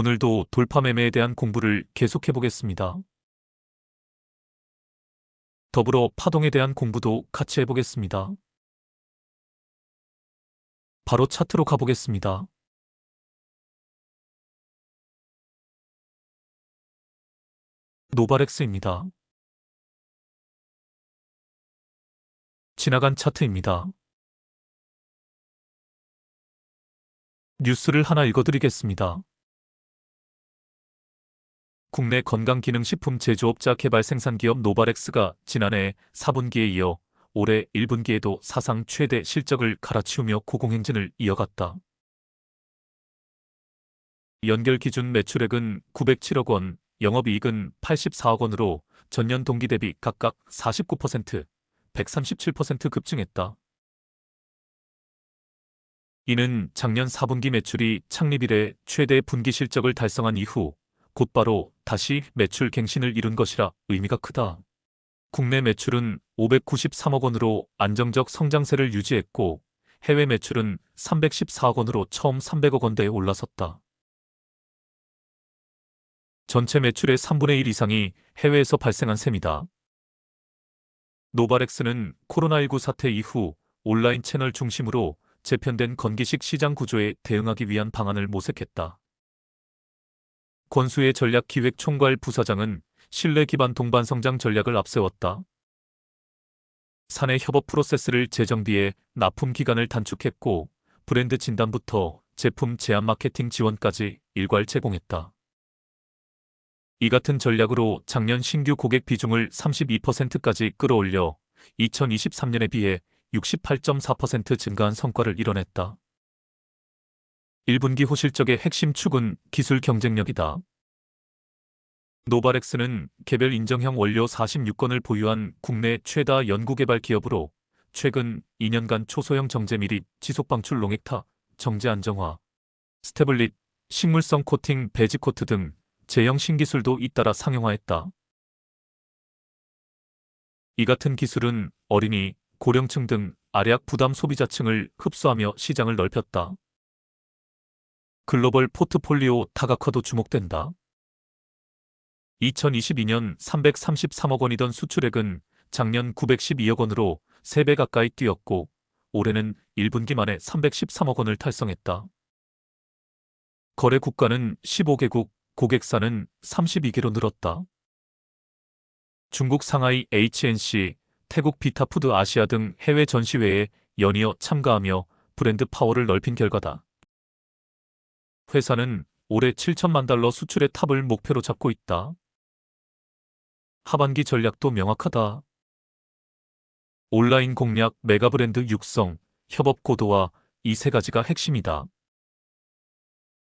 오늘도 돌파 매매에 대한 공부를 계속해 보겠습니다. 더불어 파동에 대한 공부도 같이 해보겠습니다. 바로 차트로 가보겠습니다. 노바렉스입니다. 지나간 차트입니다. 뉴스를 하나 읽어드리겠습니다. 국내 건강기능식품 제조업자 개발 생산기업 노바렉스가 지난해 4분기에 이어 올해 1분기에도 사상 최대 실적을 갈아치우며 고공행진을 이어갔다. 연결 기준 매출액은 907억 원, 영업이익은 84억 원으로 전년 동기 대비 각각 49%, 137% 급증했다. 이는 작년 4분기 매출이 창립 이래 최대 분기 실적을 달성한 이후 곧바로 다시 매출 갱신을 이룬 것이라 의미가 크다. 국내 매출은 593억 원으로 안정적 성장세를 유지했고 해외 매출은 314억 원으로 처음 300억 원대에 올라섰다. 전체 매출의 3분의 1 이상이 해외에서 발생한 셈이다. 노바렉스는 코로나19 사태 이후 온라인 채널 중심으로 재편된 건기식 시장 구조에 대응하기 위한 방안을 모색했다. 권수의 전략기획총괄 부사장은 신뢰 기반 동반 성장 전략을 앞세웠다. 사내 협업 프로세스를 재정비해 납품 기간을 단축했고 브랜드 진단부터 제품 제안 마케팅 지원까지 일괄 제공했다. 이 같은 전략으로 작년 신규 고객 비중을 32%까지 끌어올려 2023년에 비해 68.4% 증가한 성과를 이뤄냈다. 1분기 호실적의 핵심 축은 기술 경쟁력이다. 노바렉스는 개별 인정형 원료 46건을 보유한 국내 최다 연구개발 기업으로 최근 2년간 초소형 정제 밀입, 지속 방출 롱액타, 정제 안정화, 스테블릿, 식물성 코팅 배지 코트 등 제형 신기술도 잇따라 상용화했다. 이 같은 기술은 어린이, 고령층 등 아약 부담 소비자층을 흡수하며 시장을 넓혔다. 글로벌 포트폴리오 다각화도 주목된다. 2022년 333억 원이던 수출액은 작년 912억 원으로 3배 가까이 뛰었고 올해는 1분기 만에 313억 원을 달성했다. 거래 국가는 15개국, 고객사는 32개로 늘었다. 중국 상하이 HNC, 태국 비타푸드 아시아 등 해외 전시회에 연이어 참가하며 브랜드 파워를 넓힌 결과다. 회사는 올해 7천만 달러 수출의 탑을 목표로 잡고 있다. 하반기 전략도 명확하다. 온라인 공략, 메가 브랜드 육성, 협업 고도화 이 세 가지가 핵심이다.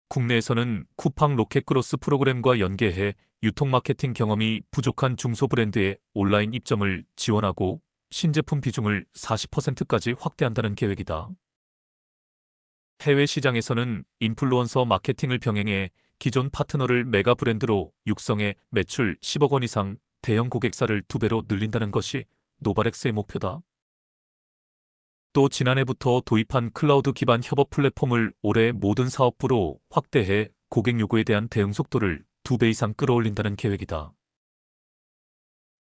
국내에서는 쿠팡 로켓크로스 프로그램과 연계해 유통 마케팅 경험이 부족한 중소 브랜드의 온라인 입점을 지원하고 신제품 비중을 40%까지 확대한다는 계획이다. 해외 시장에서는 인플루언서 마케팅을 병행해 기존 파트너를 메가 브랜드로 육성해 매출 10억 원 이상 대형 고객사를 2배로 늘린다는 것이 노바렉스의 목표다. 또 지난해부터 도입한 클라우드 기반 협업 플랫폼을 올해 모든 사업부로 확대해 고객 요구에 대한 대응 속도를 2배 이상 끌어올린다는 계획이다.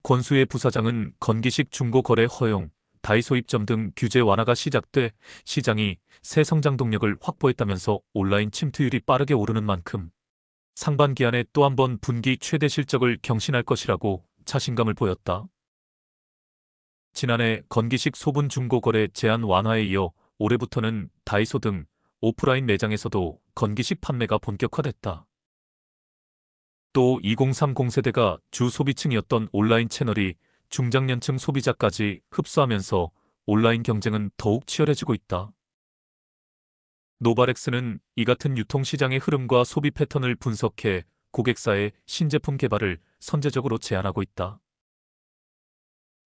권수의 부사장은 건기식 중고 거래 허용, 다이소 입점 등 규제 완화가 시작돼 시장이 새 성장 동력을 확보했다면서 온라인 침투율이 빠르게 오르는 만큼 상반기 안에 또 한 번 분기 최대 실적을 경신할 것이라고 자신감을 보였다. 지난해 건기식 소분 중고 거래 제한 완화에 이어 올해부터는 다이소 등 오프라인 매장에서도 건기식 판매가 본격화됐다. 또 2030 세대가 주 소비층이었던 온라인 채널이 중장년층 소비자까지 흡수하면서 온라인 경쟁은 더욱 치열해지고 있다. 노바렉스는 이 같은 유통시장의 흐름과 소비 패턴을 분석해 고객사의 신제품 개발을 선제적으로 제안하고 있다.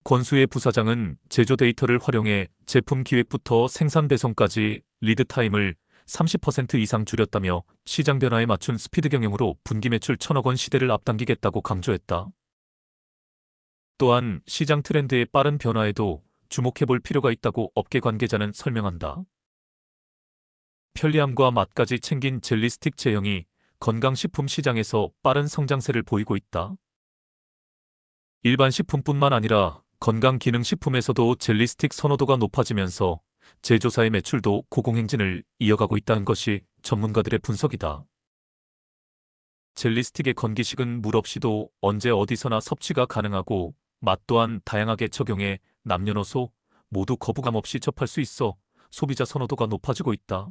권수의 부사장은 제조 데이터를 활용해 제품 기획부터 생산 배송까지 리드 타임을 30% 이상 줄였다며 시장 변화에 맞춘 스피드 경영으로 분기 매출 1,000억 원 시대를 앞당기겠다고 강조했다. 또한 시장 트렌드의 빠른 변화에도 주목해볼 필요가 있다고 업계 관계자는 설명한다. 편리함과 맛까지 챙긴 젤리 스틱 제형이 건강식품 시장에서 빠른 성장세를 보이고 있다. 일반 식품뿐만 아니라 건강기능식품에서도 젤리스틱 선호도가 높아지면서 제조사의 매출도 고공행진을 이어가고 있다는 것이 전문가들의 분석이다. 젤리스틱의 건기식은 물 없이도 언제 어디서나 섭취가 가능하고 맛 또한 다양하게 적용해 남녀노소 모두 거부감 없이 접할 수 있어 소비자 선호도가 높아지고 있다.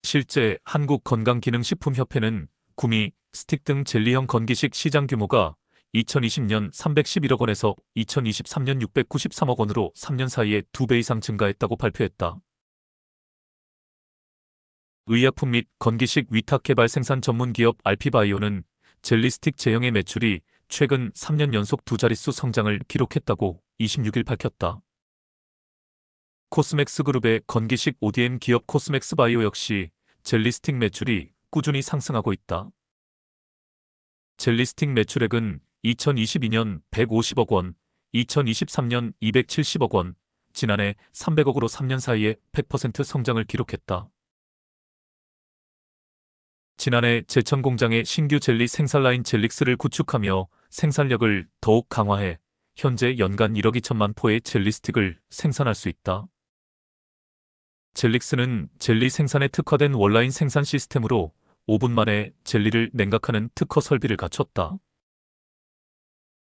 실제 한국건강기능식품협회는 구미, 스틱 등 젤리형 건기식 시장 규모가 2020년 311억 원에서 2023년 693억 원으로 3년 사이에 2배 이상 증가했다고 발표했다. 의약품 및 건기식 위탁 개발 생산 전문 기업 알피바이오는 젤리스틱 제형의 매출이 최근 3년 연속 두 자릿수 성장을 기록했다고 26일 밝혔다. 코스맥스 그룹의 건기식 ODM 기업 코스맥스 바이오 역시 젤리스틱 매출이 꾸준히 상승하고 있다. 젤리스틱 매출액은 2022년 150억 원, 2023년 270억 원, 지난해 300억으로 3년 사이에 100% 성장을 기록했다. 지난해 제천 공장의 신규 젤리 생산 라인 젤릭스를 구축하며 생산력을 더욱 강화해 현재 연간 1억 2천만 포의 젤리스틱을 생산할 수 있다. 젤릭스는 젤리 생산에 특화된 원라인 생산 시스템으로 5분 만에 젤리를 냉각하는 특허 설비를 갖췄다.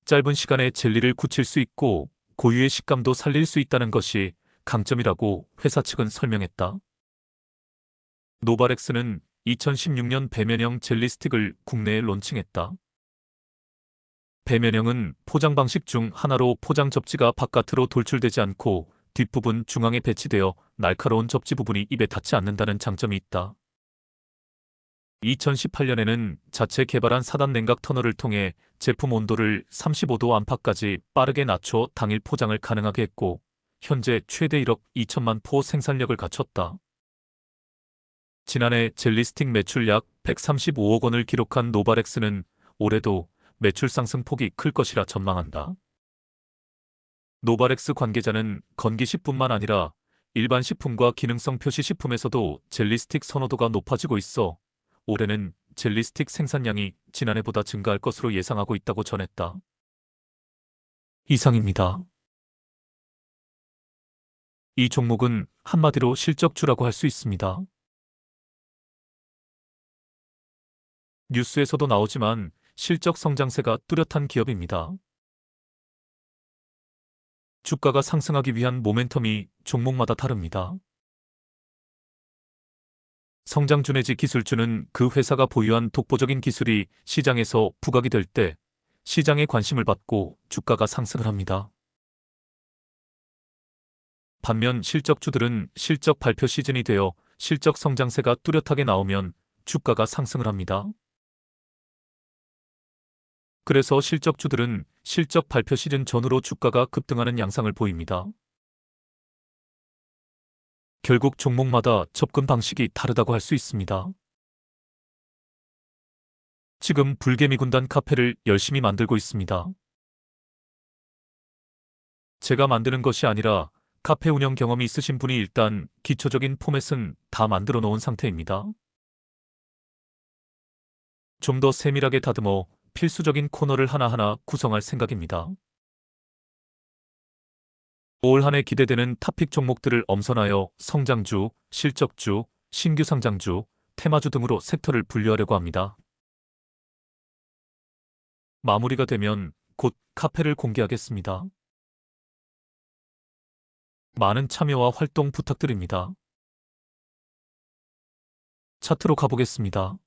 짧은 시간에 젤리를 굳힐 수 있고 고유의 식감도 살릴 수 있다는 것이 강점이라고 회사 측은 설명했다. 노바렉스는 2016년 배면형 젤리 스틱을 국내에 론칭했다. 배면형은 포장 방식 중 하나로 포장 접지가 바깥으로 돌출되지 않고 뒷부분 중앙에 배치되어 날카로운 접지 부분이 입에 닿지 않는다는 장점이 있다. 2018년에는 자체 개발한 4단 냉각 터널을 통해 제품 온도를 35도 안팎까지 빠르게 낮춰 당일 포장을 가능하게 했고 현재 최대 1억 2천만 포 생산력을 갖췄다. 지난해 젤리스틱 매출 약 135억 원을 기록한 노바렉스는 올해도 매출 상승폭이 클 것이라 전망한다. 노바렉스 관계자는 건기식뿐만 아니라 일반 식품과 기능성 표시 식품에서도 젤리스틱 선호도가 높아지고 있어 올해는 젤리스틱 생산량이 지난해보다 증가할 것으로 예상하고 있다고 전했다. 이상입니다. 이 종목은 한마디로 실적주라고 할 수 있습니다. 뉴스에서도 나오지만 실적 성장세가 뚜렷한 기업입니다. 주가가 상승하기 위한 모멘텀이 종목마다 다릅니다. 성장주 내지 기술주는 그 회사가 보유한 독보적인 기술이 시장에서 부각이 될 때 시장의 관심을 받고 주가가 상승을 합니다. 반면 실적주들은 실적 발표 시즌이 되어 실적 성장세가 뚜렷하게 나오면 주가가 상승을 합니다. 그래서 실적주들은 실적 발표 시즌 전후로 주가가 급등하는 양상을 보입니다. 결국 종목마다 접근 방식이 다르다고 할 수 있습니다. 지금 불개미 군단 카페를 열심히 만들고 있습니다. 제가 만드는 것이 아니라 카페 운영 경험이 있으신 분이 일단 기초적인 포맷은 다 만들어 놓은 상태입니다. 좀 더 세밀하게 다듬어 필수적인 코너를 하나하나 구성할 생각입니다. 올 한 해 기대되는 탑픽 종목들을 엄선하여 성장주, 실적주, 신규 상장주, 테마주 등으로 섹터를 분류하려고 합니다. 마무리가 되면 곧 카페를 공개하겠습니다. 많은 참여와 활동 부탁드립니다. 차트로 가보겠습니다.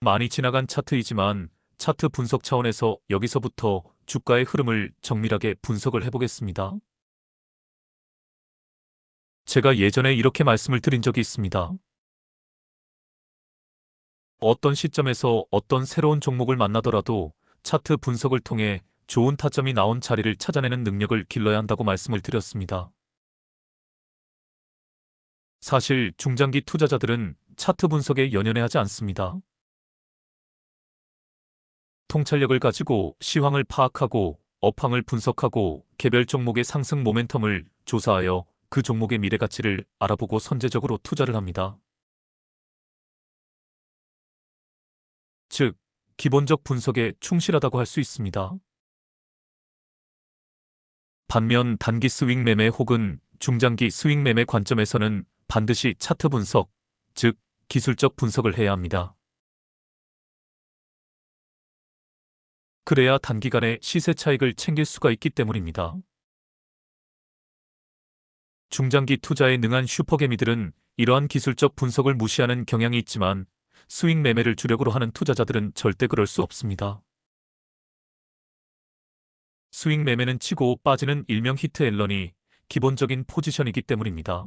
많이 지나간 차트이지만 차트 분석 차원에서 여기서부터 주가의 흐름을 정밀하게 분석을 해보겠습니다. 제가 예전에 이렇게 말씀을 드린 적이 있습니다. 어떤 시점에서 어떤 새로운 종목을 만나더라도 차트 분석을 통해 좋은 타점이 나온 자리를 찾아내는 능력을 길러야 한다고 말씀을 드렸습니다. 사실 중장기 투자자들은 차트 분석에 연연해 하지 않습니다. 통찰력을 가지고 시황을 파악하고 업황을 분석하고 개별 종목의 상승 모멘텀을 조사하여 그 종목의 미래 가치를 알아보고 선제적으로 투자를 합니다. 즉, 기본적 분석에 충실하다고 할 수 있습니다. 반면 단기 스윙 매매 혹은 중장기 스윙 매매 관점에서는 반드시 차트 분석, 즉, 기술적 분석을 해야 합니다. 그래야 단기간에 시세 차익을 챙길 수가 있기 때문입니다. 중장기 투자에 능한 슈퍼개미들은 이러한 기술적 분석을 무시하는 경향이 있지만 스윙 매매를 주력으로 하는 투자자들은 절대 그럴 수 없습니다. 스윙 매매는 치고 빠지는 일명 히트 앤런이 기본적인 포지션이기 때문입니다.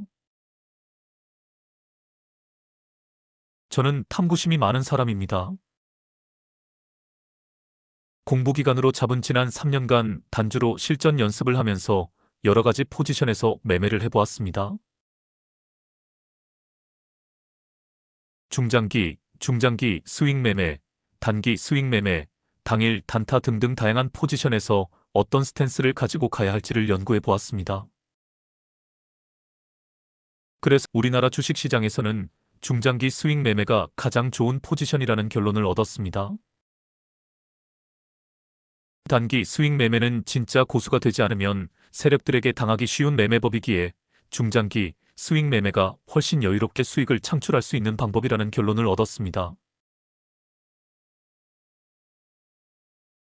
저는 탐구심이 많은 사람입니다. 공부기간으로 잡은 지난 3년간 단주로 실전 연습을 하면서 여러 가지 포지션에서 매매를 해보았습니다. 중장기 스윙 매매, 단기 스윙 매매, 당일 단타 등등 다양한 포지션에서 어떤 스탠스를 가지고 가야 할지를 연구해 보았습니다. 그래서 우리나라 주식시장에서는 중장기 스윙 매매가 가장 좋은 포지션이라는 결론을 얻었습니다. 단기 스윙 매매는 진짜 고수가 되지 않으면 세력들에게 당하기 쉬운 매매법이기에 중장기 스윙 매매가 훨씬 여유롭게 수익을 창출할 수 있는 방법이라는 결론을 얻었습니다.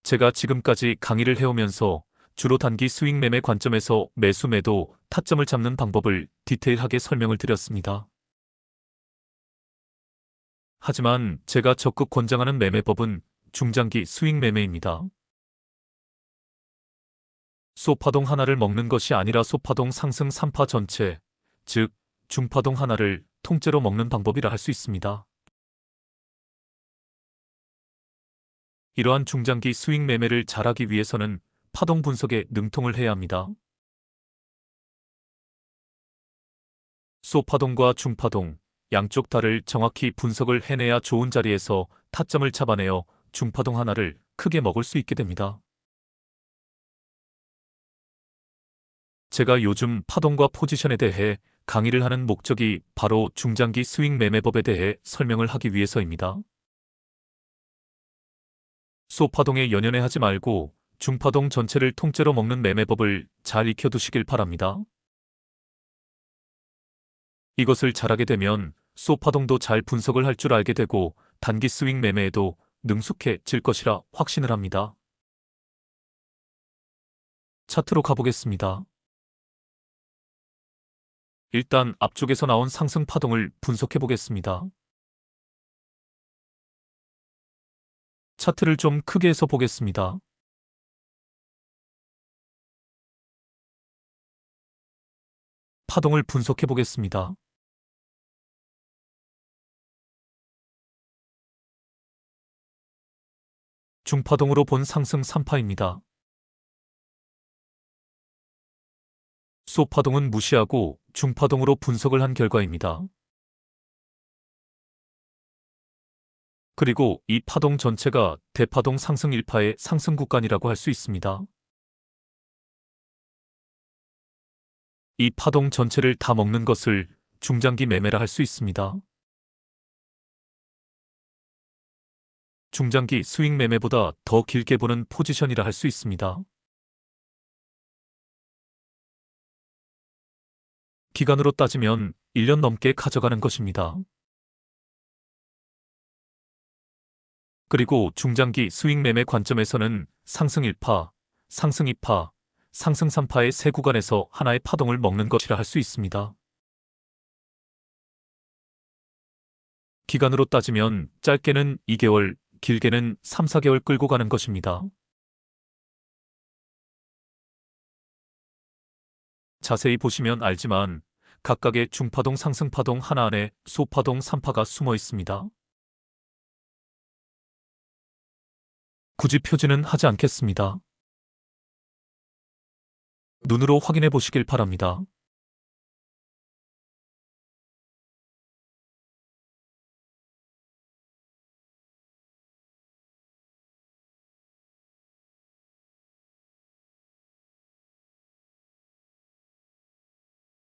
제가 지금까지 강의를 해오면서 주로 단기 스윙 매매 관점에서 매수 매도 타점을 잡는 방법을 디테일하게 설명을 드렸습니다. 하지만 제가 적극 권장하는 매매법은 중장기 스윙 매매입니다. 소파동 하나를 먹는 것이 아니라 소파동 상승 3파 전체, 즉 중파동 하나를 통째로 먹는 방법이라 할 수 있습니다. 이러한 중장기 스윙 매매를 잘하기 위해서는 파동 분석에 능통을 해야 합니다. 소파동과 중파동, 양쪽 달을 정확히 분석을 해내야 좋은 자리에서 타점을 잡아내어 중파동 하나를 크게 먹을 수 있게 됩니다. 제가 요즘 파동과 포지션에 대해 강의를 하는 목적이 바로 중장기 스윙 매매법에 대해 설명을 하기 위해서입니다. 소파동에 연연해하지 말고 중파동 전체를 통째로 먹는 매매법을 잘 익혀두시길 바랍니다. 이것을 잘하게 되면 소파동도 잘 분석을 할 줄 알게 되고 단기 스윙 매매에도 능숙해질 것이라 확신을 합니다. 차트로 가보겠습니다. 일단 앞쪽에서 나온 상승 파동을 분석해 보겠습니다. 차트를 좀 크게 해서 보겠습니다. 파동을 분석해 보겠습니다. 중파동으로 본 상승 3파입니다. 소파동은 무시하고 중파동으로 분석을 한 결과입니다. 그리고 이 파동 전체가 대파동 상승 1파의 상승 구간이라고 할 수 있습니다. 이 파동 전체를 다 먹는 것을 중장기 매매라 할 수 있습니다. 중장기 스윙 매매보다 더 길게 보는 포지션이라 할 수 있습니다. 기간으로 따지면 1년 넘게 가져가는 것입니다. 그리고 중장기 스윙 매매 관점에서는 상승 1파, 상승 2파, 상승 3파의 세 구간에서 하나의 파동을 먹는 것이라 할 수 있습니다. 기간으로 따지면 짧게는 2개월, 길게는 3, 4개월 끌고 가는 것입니다. 자세히 보시면 알지만 각각의 중파동 상승파동 하나 안에 소파동 3파가 숨어 있습니다. 굳이 표지는 하지 않겠습니다. 눈으로 확인해 보시길 바랍니다.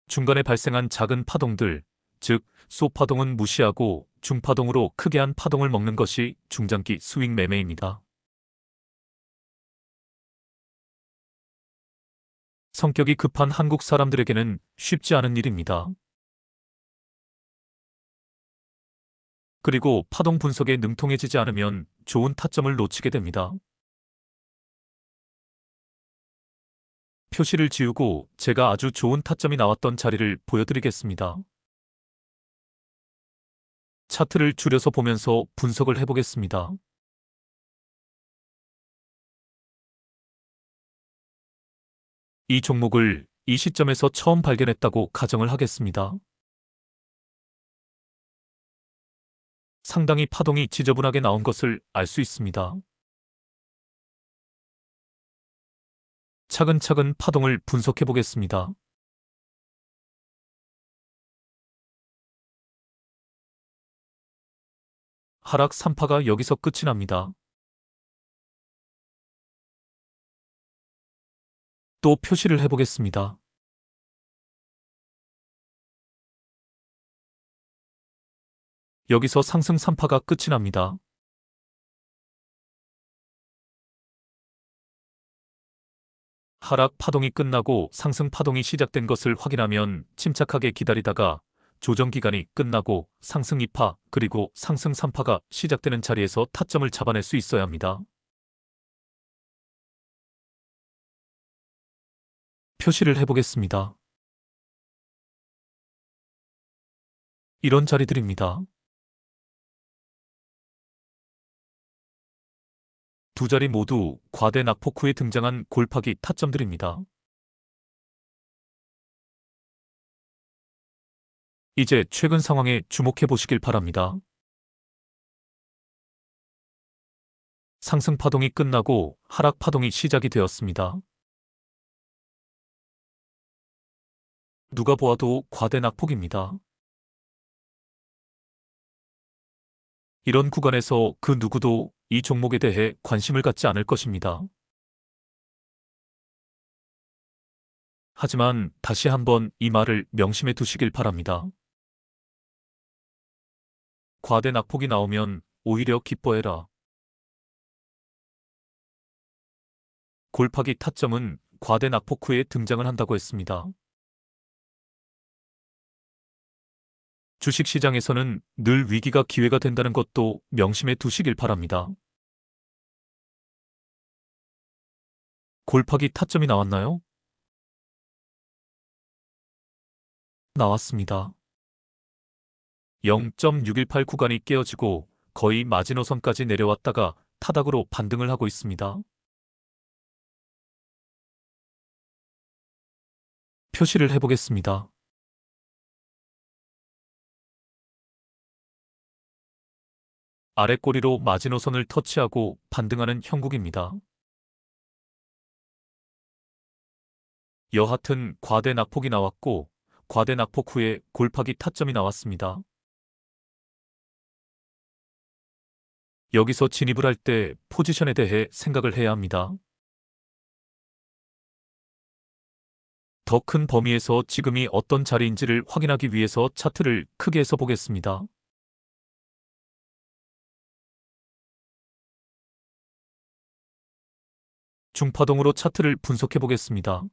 중간에 발생한 작은 파동들, 즉, 소파동은 무시하고 중파동으로 크게 한 파동을 먹는 것이 중장기 스윙 매매입니다. 성격이 급한 한국 사람들에게는 쉽지 않은 일입니다. 그리고 파동 분석에 능통해지지 않으면 좋은 타점을 놓치게 됩니다. 표시를 지우고 제가 아주 좋은 타점이 나왔던 자리를 보여드리겠습니다. 차트를 줄여서 보면서 분석을 해보겠습니다. 이 종목을 이 시점에서 처음 발견했다고 가정을 하겠습니다. 상당히 파동이 지저분하게 나온 것을 알 수 있습니다. 차근차근 파동을 분석해 보겠습니다. 하락 3파가 여기서 끝이 납니다. 또 표시를 해보겠습니다. 여기서 상승 3파가 끝이 납니다. 하락 파동이 끝나고 상승 파동이 시작된 것을 확인하면 침착하게 기다리다가 조정 기간이 끝나고 상승 2파 그리고 상승 3파가 시작되는 자리에서 타점을 잡아낼 수 있어야 합니다. 표시를 해보겠습니다. 이런 자리들입니다. 두 자리 모두 과대 낙폭 후에 등장한 골파기 타점들입니다. 이제 최근 상황에 주목해 보시길 바랍니다. 상승 파동이 끝나고 하락 파동이 시작이 되었습니다. 누가 보아도 과대 낙폭입니다. 이런 구간에서 그 누구도 이 종목에 대해 관심을 갖지 않을 것입니다. 하지만 다시 한번 이 말을 명심해 두시길 바랍니다. 과대 낙폭이 나오면 오히려 기뻐해라. 골파기 타점은 과대 낙폭 후에 등장을 한다고 했습니다. 주식시장에서는 늘 위기가 기회가 된다는 것도 명심해 두시길 바랍니다. 골파기 타점이 나왔나요? 나왔습니다. 0.618 구간이 깨어지고 거의 마지노선까지 내려왔다가 타닥으로 반등을 하고 있습니다. 표시를 해보겠습니다. 아래 꼬리로 마지노선을 터치하고 반등하는 형국입니다. 여하튼 과대 낙폭이 나왔고 과대 낙폭 후에 골파기 타점이 나왔습니다. 여기서 진입을 할 때 포지션에 대해 생각을 해야 합니다. 더 큰 범위에서 지금이 어떤 자리인지를 확인하기 위해서 차트를 크게 해서 보겠습니다. 중파동으로 차트를 분석해 보겠습니다.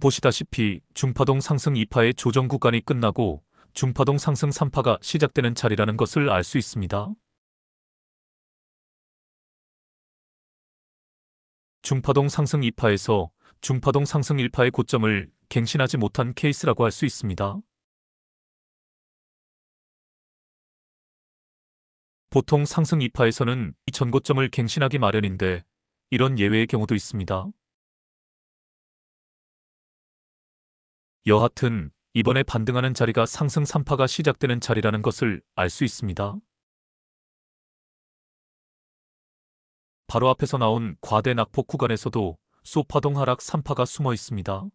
보시다시피 중파동 상승 2파의 조정 구간이 끝나고 중파동 상승 3파가 시작되는 자리라는 것을 알 수 있습니다. 중파동 상승 2파에서 중파동 상승 1파의 고점을 갱신하지 못한 케이스라고 할 수 있습니다. 보통 상승 2파에서는 이 전고점을 갱신하기 마련인데 이런 예외의 경우도 있습니다. 여하튼 이번에 반등하는 자리가 상승 3파가 시작되는 자리라는 것을 알 수 있습니다. 바로 앞에서 나온 과대 낙폭 구간에서도 소파동 하락 3파가 숨어 있습니다.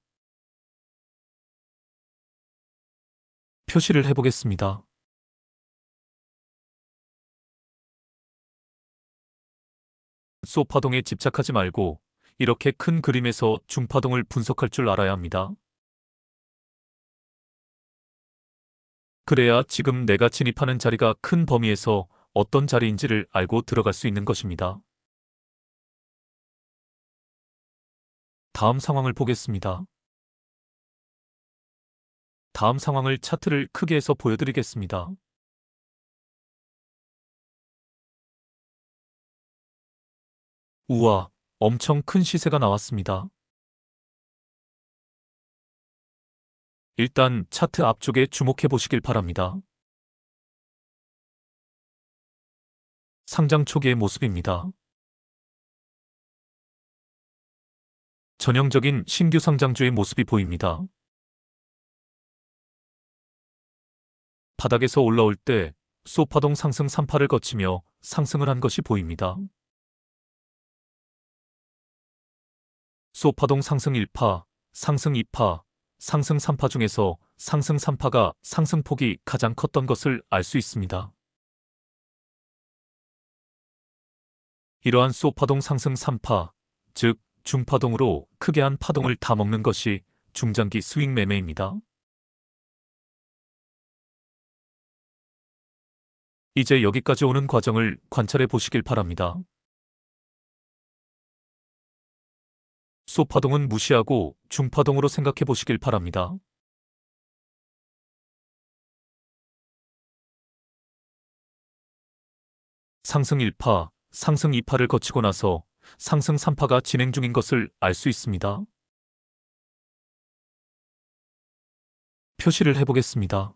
표시를 해보겠습니다. 소파동에 집착하지 말고 이렇게 큰 그림에서 중파동을 분석할 줄 알아야 합니다. 그래야 지금 내가 진입하는 자리가 큰 범위에서 어떤 자리인지를 알고 들어갈 수 있는 것입니다. 다음 상황을 보겠습니다. 다음 상황을 차트를 크게 해서 보여드리겠습니다. 우와, 엄청 큰 시세가 나왔습니다. 일단 차트 앞쪽에 주목해 보시길 바랍니다. 상장 초기의 모습입니다. 전형적인 신규 상장주의 모습이 보입니다. 바닥에서 올라올 때 소파동 상승 3파를 거치며 상승을 한 것이 보입니다. 소파동 상승 1파, 상승 2파, 상승 3파 중에서 상승 3파가 상승폭이 가장 컸던 것을 알 수 있습니다. 이러한 소파동 상승 3파, 즉 중파동으로 크게 한 파동을 다 먹는 것이 중장기 스윙 매매입니다. 이제 여기까지 오는 과정을 관찰해 보시길 바랍니다. 소파동은 무시하고 중파동으로 생각해 보시길 바랍니다. 상승 1파, 상승 2파를 거치고 나서 상승 3파가 진행 중인 것을 알 수 있습니다. 표시를 해보겠습니다.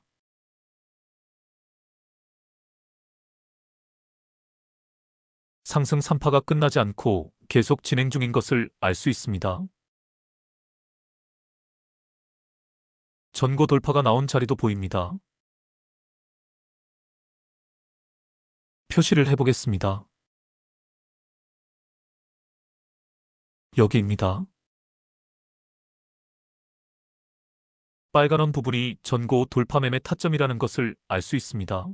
상승 3파가 끝나지 않고 계속 진행 중인 것을 알 수 있습니다. 전고 돌파가 나온 자리도 보입니다. 표시를 해보겠습니다. 여기입니다. 빨간원 부분이 전고 돌파 매매 타점이라는 것을 알 수 있습니다.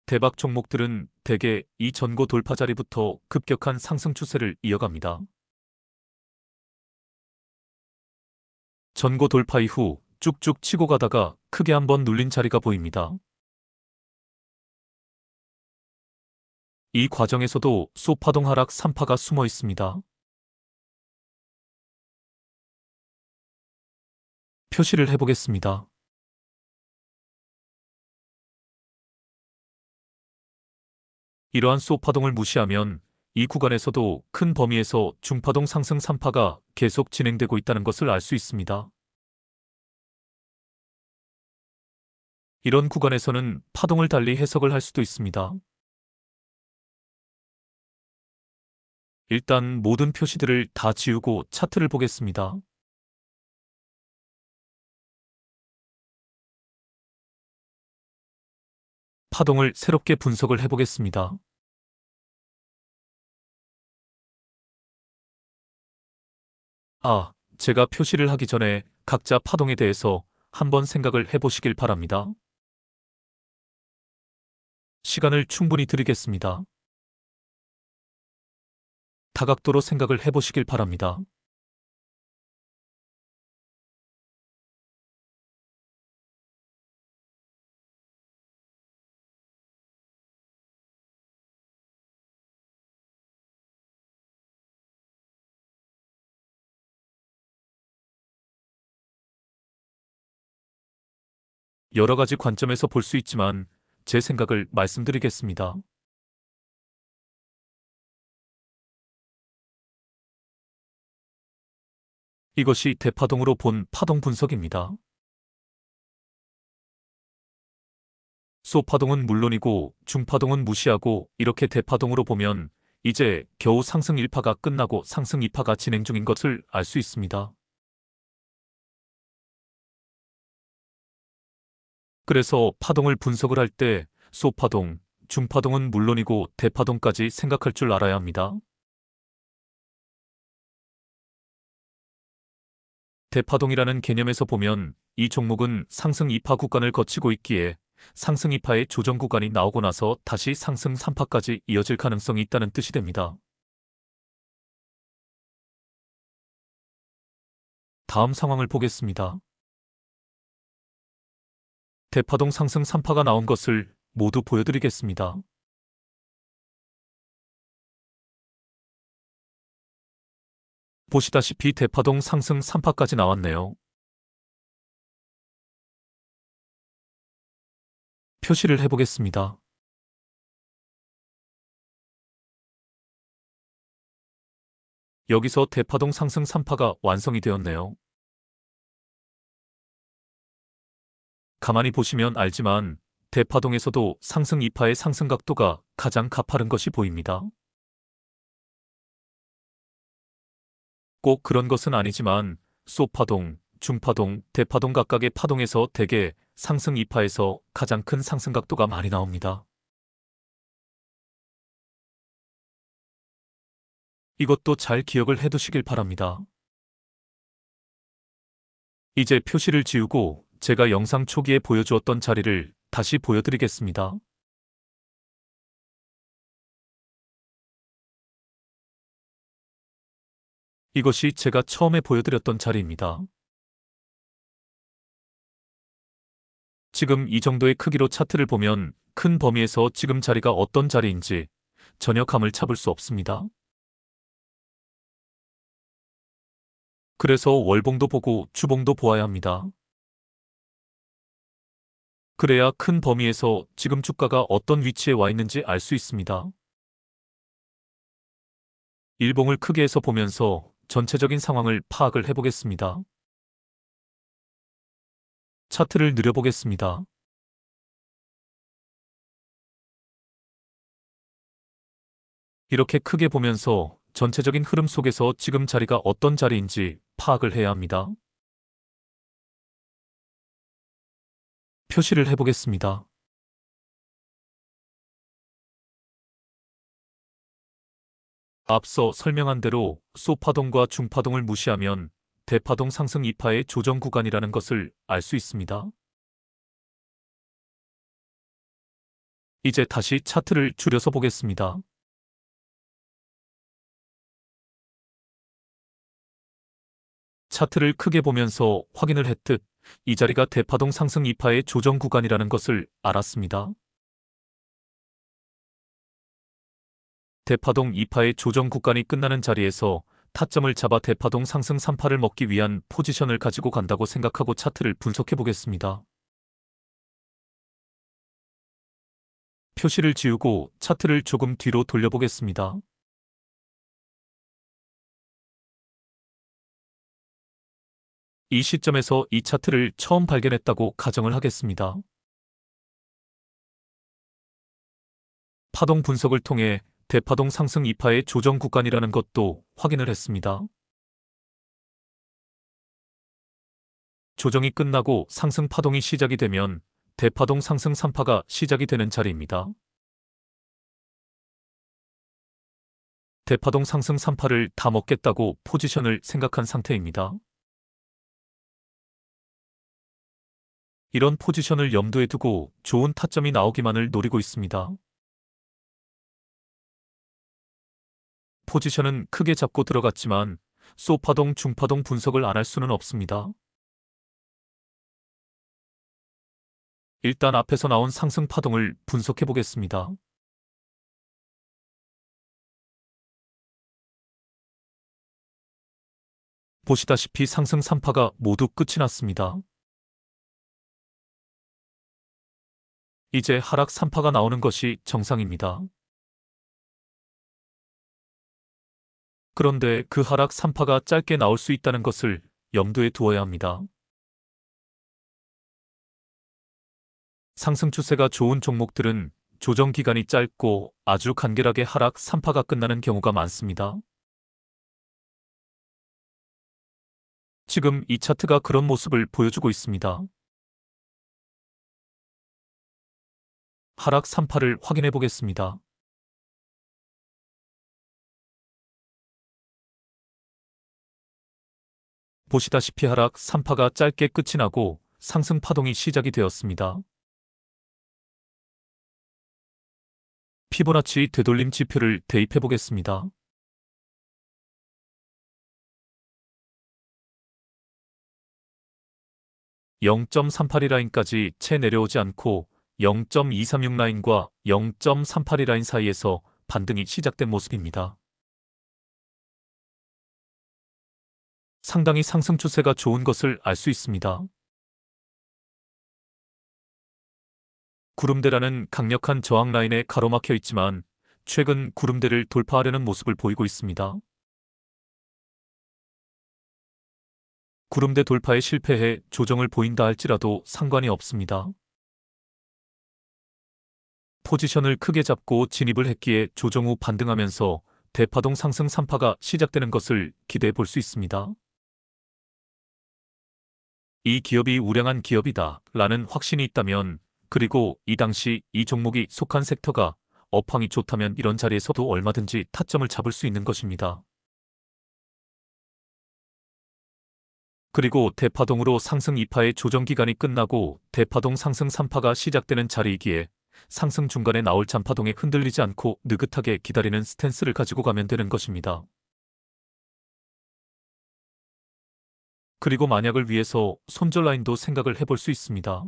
대박 종목들은 대개 이 전고 돌파 자리부터 급격한 상승 추세를 이어갑니다. 전고 돌파 이후 쭉쭉 치고 가다가 크게 한번 눌린 자리가 보입니다. 이 과정에서도 소파동 하락 3파가 숨어 있습니다. 표시를 해보겠습니다. 이러한 소파동을 무시하면 이 구간에서도 큰 범위에서 중파동 상승 3파가 계속 진행되고 있다는 것을 알 수 있습니다. 이런 구간에서는 파동을 달리 해석을 할 수도 있습니다. 일단 모든 표시들을 다 지우고 차트를 보겠습니다. 파동을 새롭게 분석을 해보겠습니다. 제가 표시를 하기 전에 각자 파동에 대해서 한번 생각을 해보시길 바랍니다. 시간을 충분히 드리겠습니다. 다각도로 생각을 해보시길 바랍니다. 여러 가지 관점에서 볼 수 있지만 제 생각을 말씀드리겠습니다. 이것이 대파동으로 본 파동 분석입니다. 소파동은 물론이고 중파동은 무시하고 이렇게 대파동으로 보면 이제 겨우 상승 1파가 끝나고 상승 2파가 진행 중인 것을 알 수 있습니다. 그래서 파동을 분석을 할 때 소파동, 중파동은 물론이고 대파동까지 생각할 줄 알아야 합니다. 대파동이라는 개념에서 보면 이 종목은 상승 2파 구간을 거치고 있기에 상승 2파의 조정 구간이 나오고 나서 다시 상승 3파까지 이어질 가능성이 있다는 뜻이 됩니다. 다음 상황을 보겠습니다. 대파동 상승 3파가 나온 것을 모두 보여드리겠습니다. 보시다시피 대파동 상승 3파까지 나왔네요. 표시를 해보겠습니다. 여기서 대파동 상승 3파가 완성이 되었네요. 가만히 보시면 알지만 대파동에서도 상승 2파의 상승 각도가 가장 가파른 것이 보입니다. 꼭 그런 것은 아니지만 소파동, 중파동, 대파동 각각의 파동에서 대개 상승 2파에서 가장 큰 상승 각도가 많이 나옵니다. 이것도 잘 기억을 해두시길 바랍니다. 이제 표시를 지우고 제가 영상 초기에 보여주었던 자리를 다시 보여드리겠습니다. 이것이 제가 처음에 보여드렸던 자리입니다. 지금 이 정도의 크기로 차트를 보면 큰 범위에서 지금 자리가 어떤 자리인지 전혀 감을 잡을 수 없습니다. 그래서 월봉도 보고 주봉도 보아야 합니다. 그래야 큰 범위에서 지금 주가가 어떤 위치에 와 있는지 알 수 있습니다. 일봉을 크게 해서 보면서 전체적인 상황을 파악을 해보겠습니다. 차트를 느려보겠습니다. 이렇게 크게 보면서 전체적인 흐름 속에서 지금 자리가 어떤 자리인지 파악을 해야 합니다. 표시를 해보겠습니다. 앞서 설명한 대로 소파동과 중파동을 무시하면 대파동 상승 2파의 조정 구간이라는 것을 알 수 있습니다. 이제 다시 차트를 줄여서 보겠습니다. 차트를 크게 보면서 확인을 했듯 이 자리가 대파동 상승 2파의 조정 구간이라는 것을 알았습니다. 대파동 2파의 조정 구간이 끝나는 자리에서 타점을 잡아 대파동 상승 3파를 먹기 위한 포지션을 가지고 간다고 생각하고 차트를 분석해 보겠습니다. 표시를 지우고 차트를 조금 뒤로 돌려보겠습니다. 이 시점에서 이 차트를 처음 발견했다고 가정을 하겠습니다. 파동 분석을 통해 대파동 상승 2파의 조정 구간이라는 것도 확인을 했습니다. 조정이 끝나고 상승 파동이 시작이 되면 대파동 상승 3파가 시작이 되는 자리입니다. 대파동 상승 3파를 다 먹겠다고 포지션을 생각한 상태입니다. 이런 포지션을 염두에 두고 좋은 타점이 나오기만을 노리고 있습니다. 포지션은 크게 잡고 들어갔지만 소파동, 중파동 분석을 안 할 수는 없습니다. 일단 앞에서 나온 상승 파동을 분석해 보겠습니다. 보시다시피 상승 3파가 모두 끝이 났습니다. 이제 하락 3파가 나오는 것이 정상입니다. 그런데 그 하락 3파가 짧게 나올 수 있다는 것을 염두에 두어야 합니다. 상승 추세가 좋은 종목들은 조정 기간이 짧고 아주 간결하게 하락 3파가 끝나는 경우가 많습니다. 지금 이 차트가 그런 모습을 보여주고 있습니다. 하락 3파를 확인해 보겠습니다. 보시다시피 하락 3파가 짧게 끝이 나고 상승 파동이 시작이 되었습니다. 피보나치 되돌림 지표를 대입해 보겠습니다. (0.382) 라인까지 채 내려오지 않고 0.236 라인과 0.382 라인 사이에서 반등이 시작된 모습입니다. 상당히 상승 추세가 좋은 것을 알 수 있습니다. 구름대라는 강력한 저항 라인에 가로막혀 있지만 최근 구름대를 돌파하려는 모습을 보이고 있습니다. 구름대 돌파에 실패해 조정을 보인다 할지라도 상관이 없습니다. 포지션을 크게 잡고 진입을 했기에 조정 후 반등하면서 대파동 상승 3파가 시작되는 것을 기대해 볼 수 있습니다. 이 기업이 우량한 기업이다 라는 확신이 있다면, 그리고 이 당시 이 종목이 속한 섹터가 업황이 좋다면 이런 자리에서도 얼마든지 타점을 잡을 수 있는 것입니다. 그리고 대파동으로 상승 2파의 조정 기간이 끝나고 대파동 상승 3파가 시작되는 자리이기에 상승 중간에 나올 잔파동에 흔들리지 않고 느긋하게 기다리는 스탠스를 가지고 가면 되는 것입니다. 그리고 만약을 위해서 손절 라인도 생각을 해볼 수 있습니다.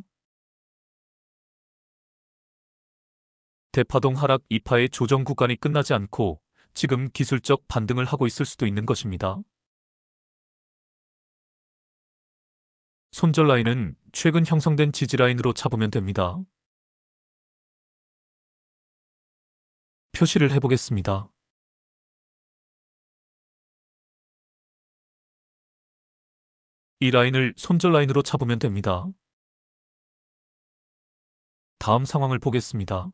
대파동 하락 2파의 조정 구간이 끝나지 않고 지금 기술적 반등을 하고 있을 수도 있는 것입니다. 손절 라인은 최근 형성된 지지 라인으로 잡으면 됩니다. 표시를 해보겠습니다. 이 라인을 손절 라인으로 잡으면 됩니다. 다음 상황을 보겠습니다.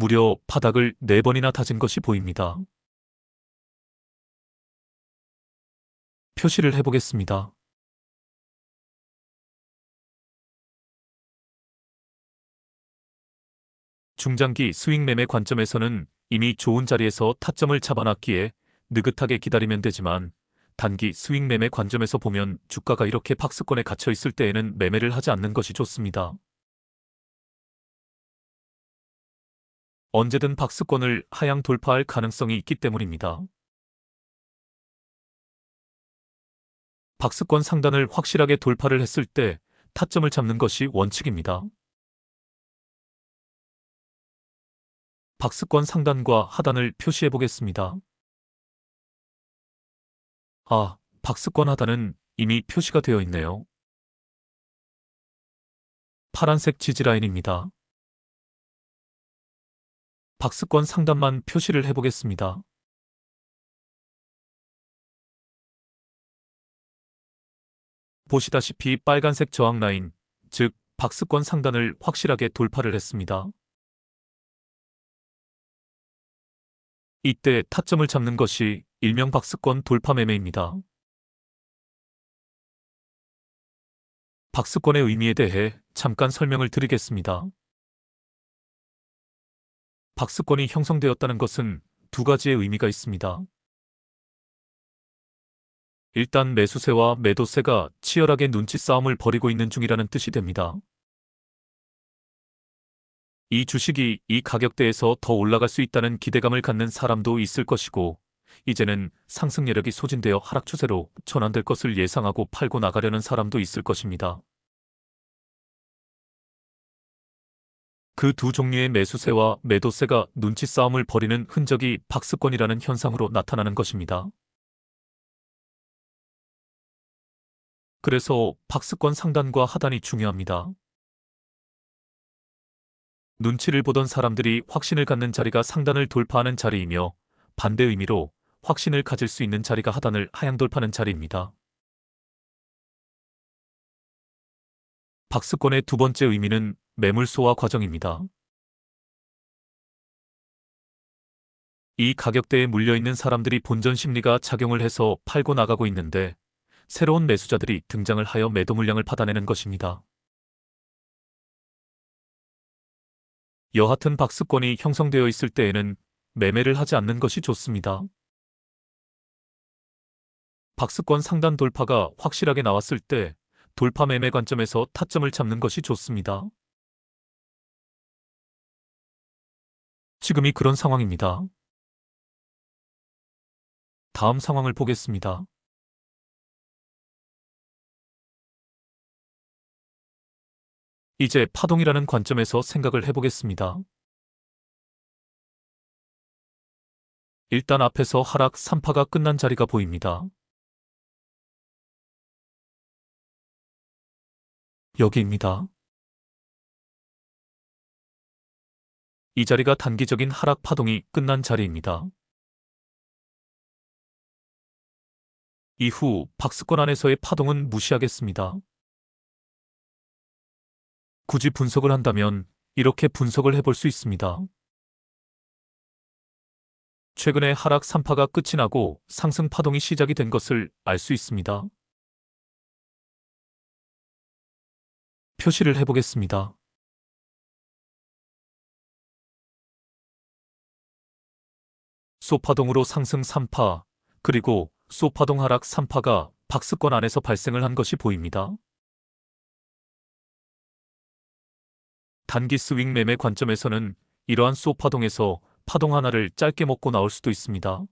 무려 바닥을 4번이나 다진 것이 보입니다. 표시를 해보겠습니다. 중장기 스윙 매매 관점에서는 이미 좋은 자리에서 타점을 잡아놨기에 느긋하게 기다리면 되지만, 단기 스윙 매매 관점에서 보면 주가가 이렇게 박스권에 갇혀 있을 때에는 매매를 하지 않는 것이 좋습니다. 언제든 박스권을 하향 돌파할 가능성이 있기 때문입니다. 박스권 상단을 확실하게 돌파를 했을 때 타점을 잡는 것이 원칙입니다. 박스권 상단과 하단을 표시해 보겠습니다. 박스권 하단은 이미 표시가 되어 있네요. 파란색 지지 라인입니다. 박스권 상단만 표시를 해보겠습니다. 보시다시피 빨간색 저항 라인, 즉 박스권 상단을 확실하게 돌파를 했습니다. 이때 타점을 잡는 것이 일명 박스권 돌파 매매입니다. 박스권의 의미에 대해 잠깐 설명을 드리겠습니다. 박스권이 형성되었다는 것은 두 가지의 의미가 있습니다. 일단 매수세와 매도세가 치열하게 눈치 싸움을 벌이고 있는 중이라는 뜻이 됩니다. 이 주식이 이 가격대에서 더 올라갈 수 있다는 기대감을 갖는 사람도 있을 것이고, 이제는 상승 여력이 소진되어 하락 추세로 전환될 것을 예상하고 팔고 나가려는 사람도 있을 것입니다. 그 두 종류의 매수세와 매도세가 눈치 싸움을 벌이는 흔적이 박스권이라는 현상으로 나타나는 것입니다. 그래서 박스권 상단과 하단이 중요합니다. 눈치를 보던 사람들이 확신을 갖는 자리가 상단을 돌파하는 자리이며, 반대 의미로 확신을 가질 수 있는 자리가 하단을 하향 돌파하는 자리입니다. 박스권의 두 번째 의미는 매물 소화 과정입니다. 이 가격대에 물려있는 사람들이 본전 심리가 작용을 해서 팔고 나가고 있는데, 새로운 매수자들이 등장을 하여 매도 물량을 받아내는 것입니다. 여하튼 박스권이 형성되어 있을 때에는 매매를 하지 않는 것이 좋습니다. 박스권 상단 돌파가 확실하게 나왔을 때 돌파 매매 관점에서 타점을 잡는 것이 좋습니다. 지금이 그런 상황입니다. 다음 상황을 보겠습니다. 이제 파동이라는 관점에서 생각을 해보겠습니다. 일단 앞에서 하락 3파가 끝난 자리가 보입니다. 여기입니다. 이 자리가 단기적인 하락 파동이 끝난 자리입니다. 이후 박스권 안에서의 파동은 무시하겠습니다. 굳이 분석을 한다면 이렇게 분석을 해볼 수 있습니다. 최근에 하락 3파가 끝이 나고 상승 파동이 시작이 된 것을 알 수 있습니다. 표시를 해보겠습니다. 소파동으로 상승 3파, 그리고 소파동 하락 3파가 박스권 안에서 발생을 한 것이 보입니다. 단기 스윙 매매 관점에서는 이러한 소파동에서 파동 하나를 짧게 먹고 나올 수도 있습니다.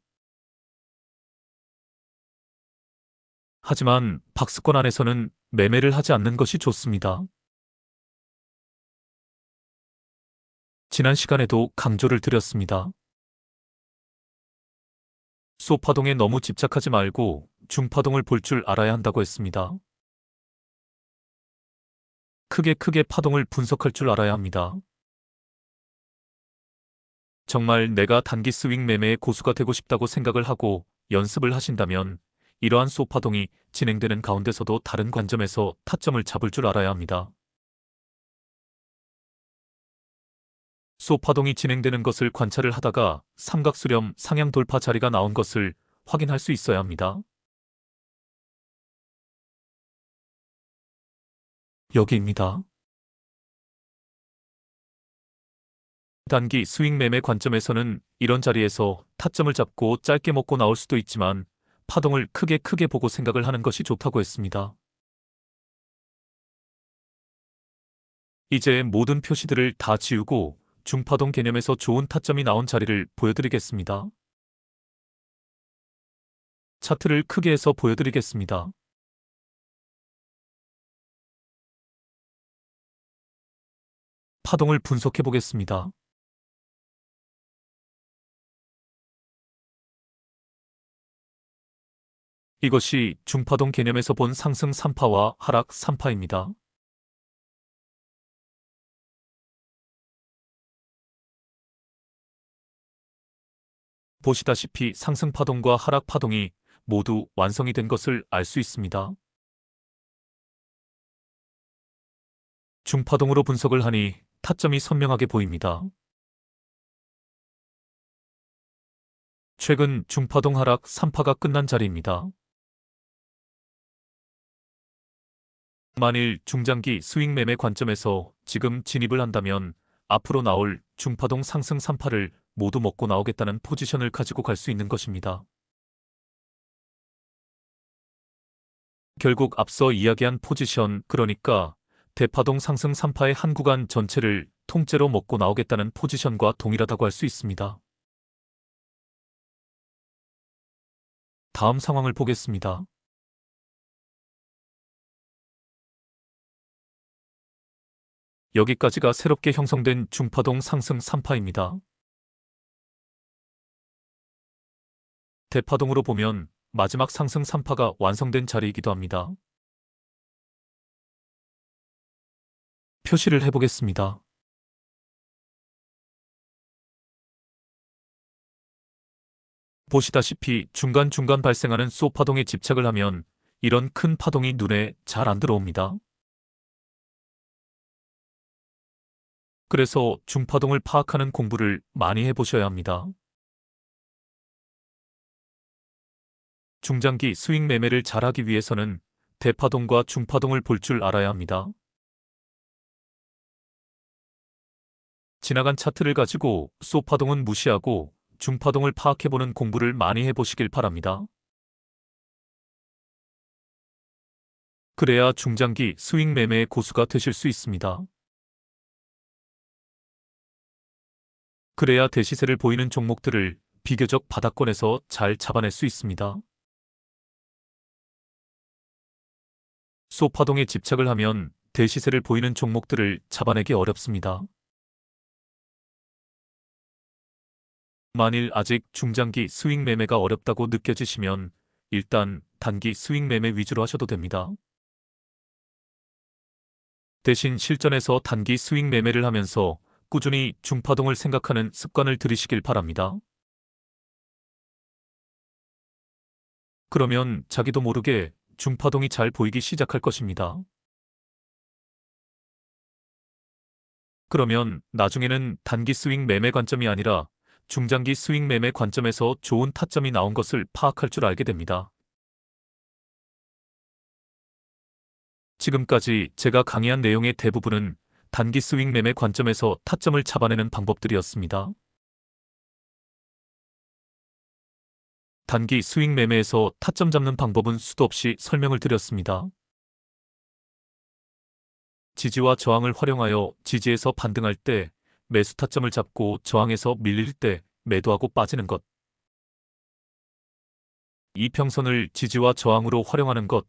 하지만 박스권 안에서는 매매를 하지 않는 것이 좋습니다. 지난 시간에도 강조를 드렸습니다. 소파동에 너무 집착하지 말고 중파동을 볼 줄 알아야 한다고 했습니다. 크게 파동을 분석할 줄 알아야 합니다. 정말 내가 단기 스윙 매매의 고수가 되고 싶다고 생각을 하고 연습을 하신다면 이러한 소파동이 진행되는 가운데서도 다른 관점에서 타점을 잡을 줄 알아야 합니다. 소파동이 진행되는 것을 관찰을 하다가 삼각수렴 상향 돌파 자리가 나온 것을 확인할 수 있어야 합니다. 여기입니다. 단기 스윙 매매 관점에서는 이런 자리에서 타점을 잡고 짧게 먹고 나올 수도 있지만 파동을 크게 보고 생각을 하는 것이 좋다고 했습니다. 이제 모든 표시들을 다 지우고 중파동 개념에서 좋은 타점이 나온 자리를 보여드리겠습니다. 차트를 크게 해서 보여드리겠습니다. 파동을 분석해 보겠습니다. 이것이 중파동 개념에서 본 상승 3파와 하락 3파입니다. 보시다시피 상승 파동과 하락 파동이 모두 완성이 된 것을 알 수 있습니다. 중파동으로 분석을 하니 타점이 선명하게 보입니다. 최근 중파동 하락 3파가 끝난 자리입니다. 만일 중장기 스윙 매매 관점에서 지금 진입을 한다면 앞으로 나올 중파동 상승 3파를 모두 먹고 나오겠다는 포지션을 가지고 갈 수 있는 것입니다. 결국 앞서 이야기한 포지션, 그러니까 대파동 상승 3파의 한 구간 전체를 통째로 먹고 나오겠다는 포지션과 동일하다고 할 수 있습니다. 다음 상황을 보겠습니다. 여기까지가 새롭게 형성된 중파동 상승 3파입니다. 대파동으로 보면 마지막 상승 3파가 완성된 자리이기도 합니다. 표시를 해보겠습니다. 보시다시피 중간중간 발생하는 소파동에 집착을 하면 이런 큰 파동이 눈에 잘 안 들어옵니다. 그래서 중파동을 파악하는 공부를 많이 해보셔야 합니다. 중장기 스윙 매매를 잘하기 위해서는 대파동과 중파동을 볼 줄 알아야 합니다. 지나간 차트를 가지고 소파동은 무시하고 중파동을 파악해보는 공부를 많이 해보시길 바랍니다. 그래야 중장기 스윙 매매의 고수가 되실 수 있습니다. 그래야 대시세를 보이는 종목들을 비교적 바닥권에서 잘 잡아낼 수 있습니다. 쏘파동에 집착을 하면 대시세를 보이는 종목들을 잡아내기 어렵습니다. 만일 아직 중장기 스윙 매매가 어렵다고 느껴지시면 일단 단기 스윙 매매 위주로 하셔도 됩니다. 대신 실전에서 단기 스윙 매매를 하면서 꾸준히 중파동을 생각하는 습관을 들이시길 바랍니다. 그러면 자기도 모르게 중파동이 잘 보이기 시작할 것입니다. 그러면 나중에는 단기 스윙 매매 관점이 아니라 중장기 스윙 매매 관점에서 좋은 타점이 나온 것을 파악할 줄 알게 됩니다. 지금까지 제가 강의한 내용의 대부분은 단기 스윙 매매 관점에서 타점을 잡아내는 방법들이었습니다. 단기 스윙 매매에서 타점 잡는 방법은 수도 없이 설명을 드렸습니다. 지지와 저항을 활용하여 지지에서 반등할 때 매수 타점을 잡고 저항에서 밀릴 때 매도하고 빠지는 것. 이평선을 지지와 저항으로 활용하는 것.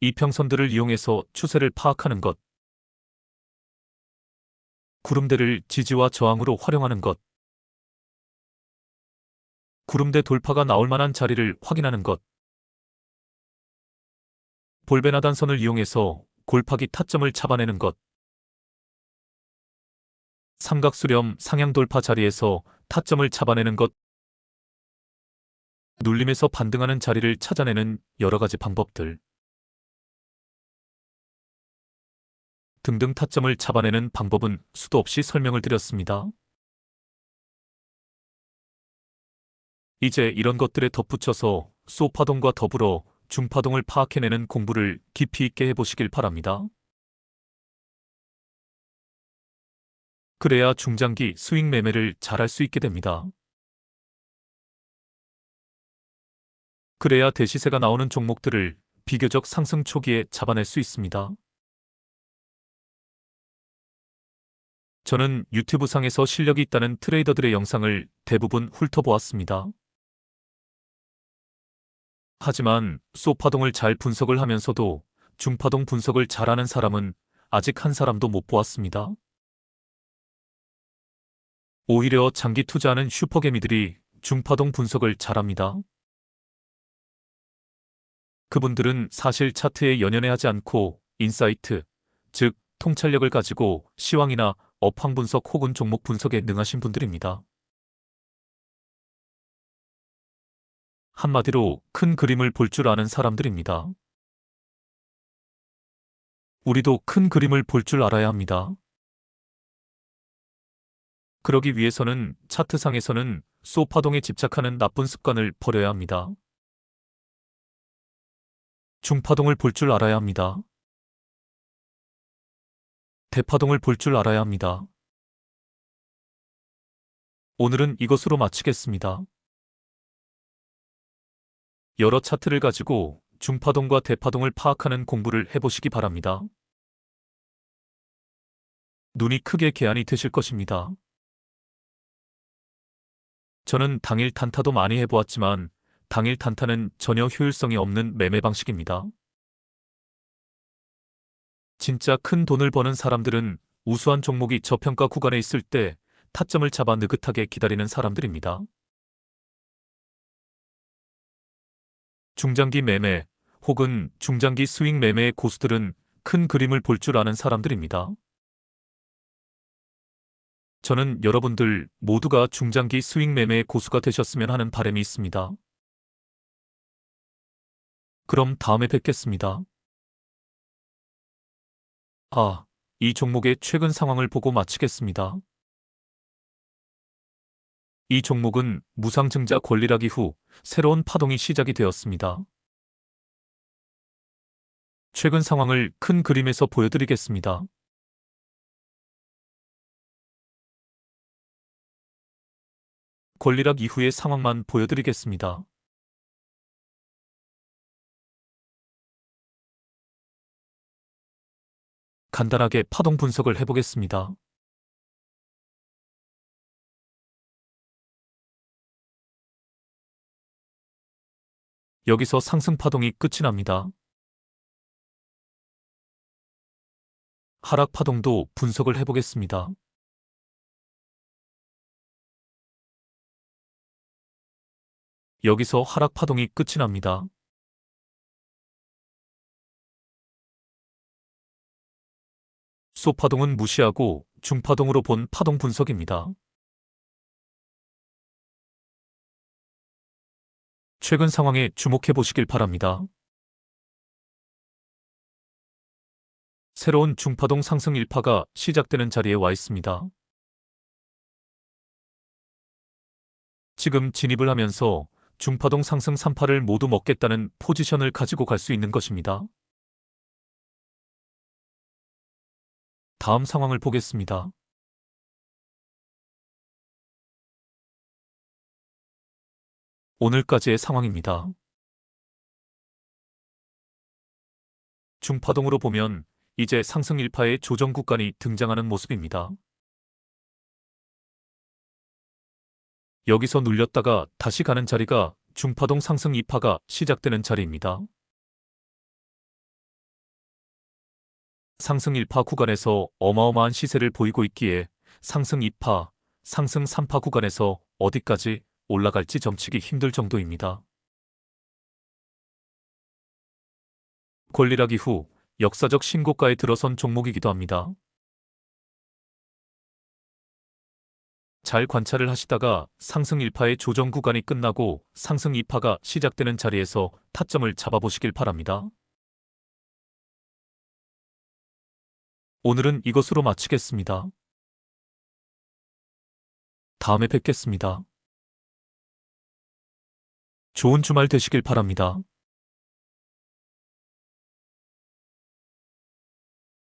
이평선들을 이용해서 추세를 파악하는 것. 구름대를 지지와 저항으로 활용하는 것. 구름대 돌파가 나올 만한 자리를 확인하는 것. 볼베나단선을 이용해서 골파기 타점을 잡아내는 것. 삼각수렴 상향 돌파 자리에서 타점을 잡아내는 것. 눌림에서 반등하는 자리를 찾아내는 여러 가지 방법들. 등등 타점을 잡아내는 방법은 수도 없이 설명을 드렸습니다. 이제 이런 것들에 덧붙여서 쏘파동과 더불어 중파동을 파악해내는 공부를 깊이 있게 해보시길 바랍니다. 그래야 중장기 스윙 매매를 잘할 수 있게 됩니다. 그래야 대시세가 나오는 종목들을 비교적 상승 초기에 잡아낼 수 있습니다. 저는 유튜브상에서 실력이 있다는 트레이더들의 영상을 대부분 훑어보았습니다. 하지만 쏘파동을 잘 분석을 하면서도 중파동 분석을 잘하는 사람은 아직 한 사람도 못 보았습니다. 오히려 장기 투자하는 슈퍼개미들이 중파동 분석을 잘합니다. 그분들은 사실 차트에 연연해하지 않고 인사이트, 즉 통찰력을 가지고 시황이나 업황 분석 혹은 종목 분석에 능하신 분들입니다. 한마디로 큰 그림을 볼 줄 아는 사람들입니다. 우리도 큰 그림을 볼 줄 알아야 합니다. 그러기 위해서는 차트상에서는 쏘파동에 집착하는 나쁜 습관을 버려야 합니다. 중파동을 볼 줄 알아야 합니다. 대파동을 볼 줄 알아야 합니다. 오늘은 이것으로 마치겠습니다. 여러 차트를 가지고 중파동과 대파동을 파악하는 공부를 해보시기 바랍니다. 눈이 크게 개안이 되실 것입니다. 저는 당일 단타도 많이 해보았지만 당일 단타는 전혀 효율성이 없는 매매 방식입니다. 진짜 큰 돈을 버는 사람들은 우수한 종목이 저평가 구간에 있을 때 타점을 잡아 느긋하게 기다리는 사람들입니다. 중장기 매매 혹은 중장기 스윙 매매의 고수들은 큰 그림을 볼 줄 아는 사람들입니다. 저는 여러분들 모두가 중장기 스윙 매매의 고수가 되셨으면 하는 바람이 있습니다. 그럼 다음에 뵙겠습니다. 이 종목의 최근 상황을 보고 마치겠습니다. 이 종목은 무상증자 권리락 이후 새로운 파동이 시작이 되었습니다. 최근 상황을 큰 그림에서 보여드리겠습니다. 권리락 이후의 상황만 보여드리겠습니다. 간단하게 파동 분석을 해보겠습니다. 여기서 상승 파동이 끝이 납니다. 하락 파동도 분석을 해보겠습니다. 여기서 하락 파동이 끝이 납니다. 소파동은 무시하고 중파동으로 본 파동 분석입니다. 최근 상황에 주목해 보시길 바랍니다. 새로운 중파동 상승 1파가 시작되는 자리에 와 있습니다. 지금 진입을 하면서 중파동 상승 3파를 모두 먹겠다는 포지션을 가지고 갈 수 있는 것입니다. 다음 상황을 보겠습니다. 오늘까지의 상황입니다. 중파동으로 보면 이제 상승 1파의 조정 구간이 등장하는 모습입니다. 여기서 눌렸다가 다시 가는 자리가 중파동 상승 2파가 시작되는 자리입니다. 상승 1파 구간에서 어마어마한 시세를 보이고 있기에 상승 2파, 상승 3파 구간에서 어디까지 올라갈지 점치기 힘들 정도입니다. 권리락 이후 역사적 신고가에 들어선 종목이기도 합니다. 잘 관찰을 하시다가 상승 1파의 조정 구간이 끝나고 상승 2파가 시작되는 자리에서 타점을 잡아보시길 바랍니다. 오늘은 이것으로 마치겠습니다. 다음에 뵙겠습니다. 좋은 주말 되시길 바랍니다.